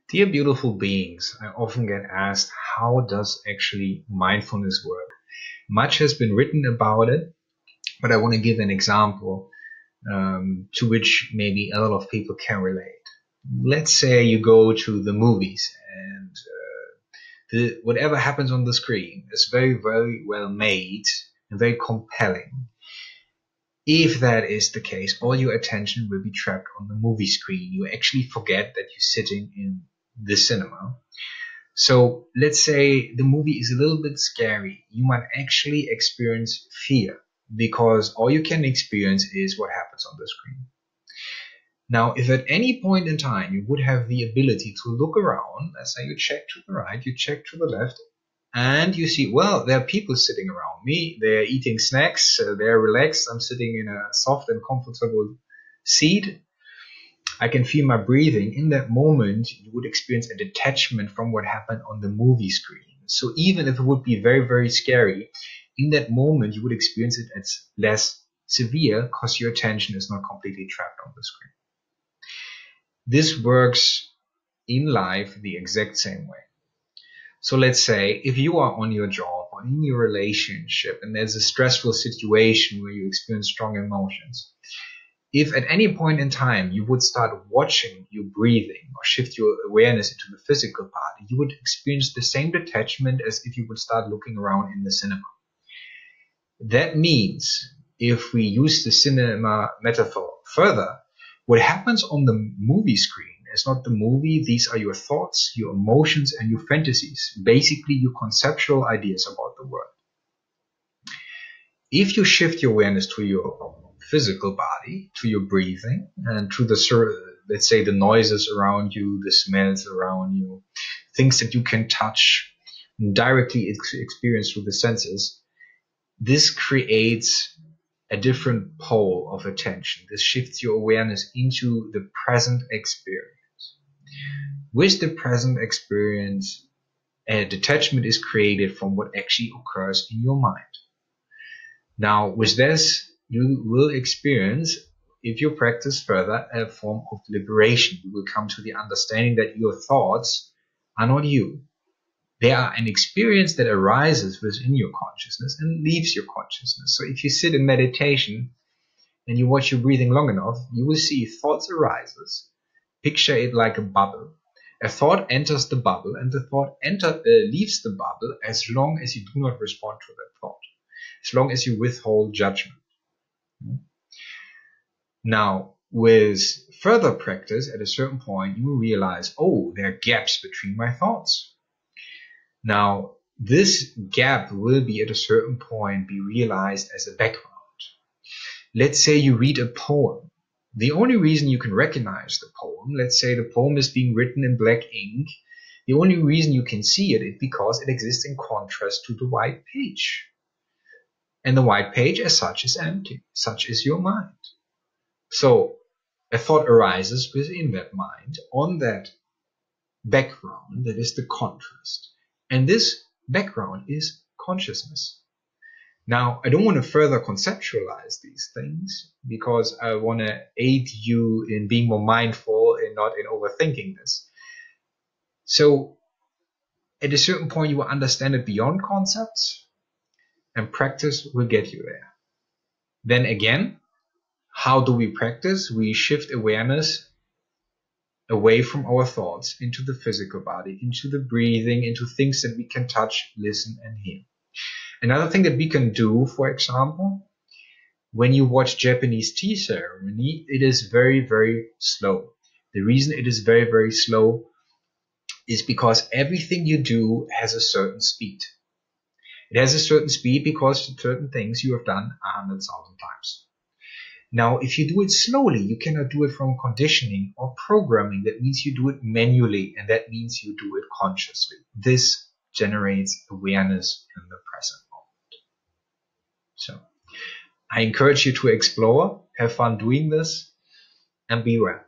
Dear beautiful beings, I often get asked, how does actually mindfulness work? Much has been written about it, but I want to give an example to which maybe a lot of people can relate. Let's say you go to the movies and whatever happens on the screen is very, very well made and very compelling. If that is the case, all your attention will be trapped on the movie screen. You actually forget that you're sitting in the cinema. So let's say the movie is a little bit scary. You might actually experience fear because all you can experience is what happens on the screen. Now, if at any point in time you would have the ability to look around, let's say you check to the right, you check to the left, and you see, well, there are people sitting around me. They're eating snacks. They're relaxed. I'm sitting in a soft and comfortable seat. I can feel my breathing. In that moment, you would experience a detachment from what happened on the movie screen. So even if it would be very, very scary, in that moment, you would experience it as less severe because your attention is not completely trapped on the screen. This works in life the exact same way. So let's say if you are on your job or in your relationship and there's a stressful situation where you experience strong emotions, if at any point in time you would start watching your breathing or shift your awareness into the physical part, you would experience the same detachment as if you would start looking around in the cinema. That means if we use the cinema metaphor further, what happens on the movie screen is not the movie. These are your thoughts, your emotions, and your fantasies, basically your conceptual ideas about the world. If you shift your awareness to your physical body, to your breathing, and to let's say the noises around you, the smells around you, things that you can touch, directly experience through the senses, this creates a different pole of attention. This shifts your awareness into the present experience. With the present experience, a detachment is created from what actually occurs in your mind. Now, with this, you will experience, if you practice further, a form of liberation. You will come to the understanding that your thoughts are not you. They are an experience that arises within your consciousness and leaves your consciousness. So if you sit in meditation and you watch your breathing long enough, you will see thoughts arises. Picture it like a bubble. A thought enters the bubble and the thought leaves the bubble as long as you do not respond to that thought, as long as you withhold judgment. Now, with further practice, at a certain point, you will realize, oh, there are gaps between my thoughts. Now, this gap will be at a certain point be realized as a background. Let's say you read a poem. The only reason you can recognize the poem, let's say the poem is being written in black ink, the only reason you can see it is because it exists in contrast to the white page. And the white page as such is empty. Such is your mind. So a thought arises within that mind on that background that is the contrast. And this background is consciousness. Now, I don't want to further conceptualize these things because I want to aid you in being more mindful and not in overthinking this. So at a certain point, you will understand it beyond concepts, and practice will get you there. Then again, how do we practice? We shift awareness away from our thoughts into the physical body, into the breathing, into things that we can touch, listen, and hear. Another thing that we can do, for example, when you watch Japanese tea ceremony, it is very, very slow. The reason it is very, very slow is because everything you do has a certain speed. It has a certain speed because certain things you have done 100,000 times. Now, if you do it slowly, you cannot do it from conditioning or programming. That means you do it manually, and that means you do it consciously. This generates awareness in the present moment. So I encourage you to explore, have fun doing this, and be well.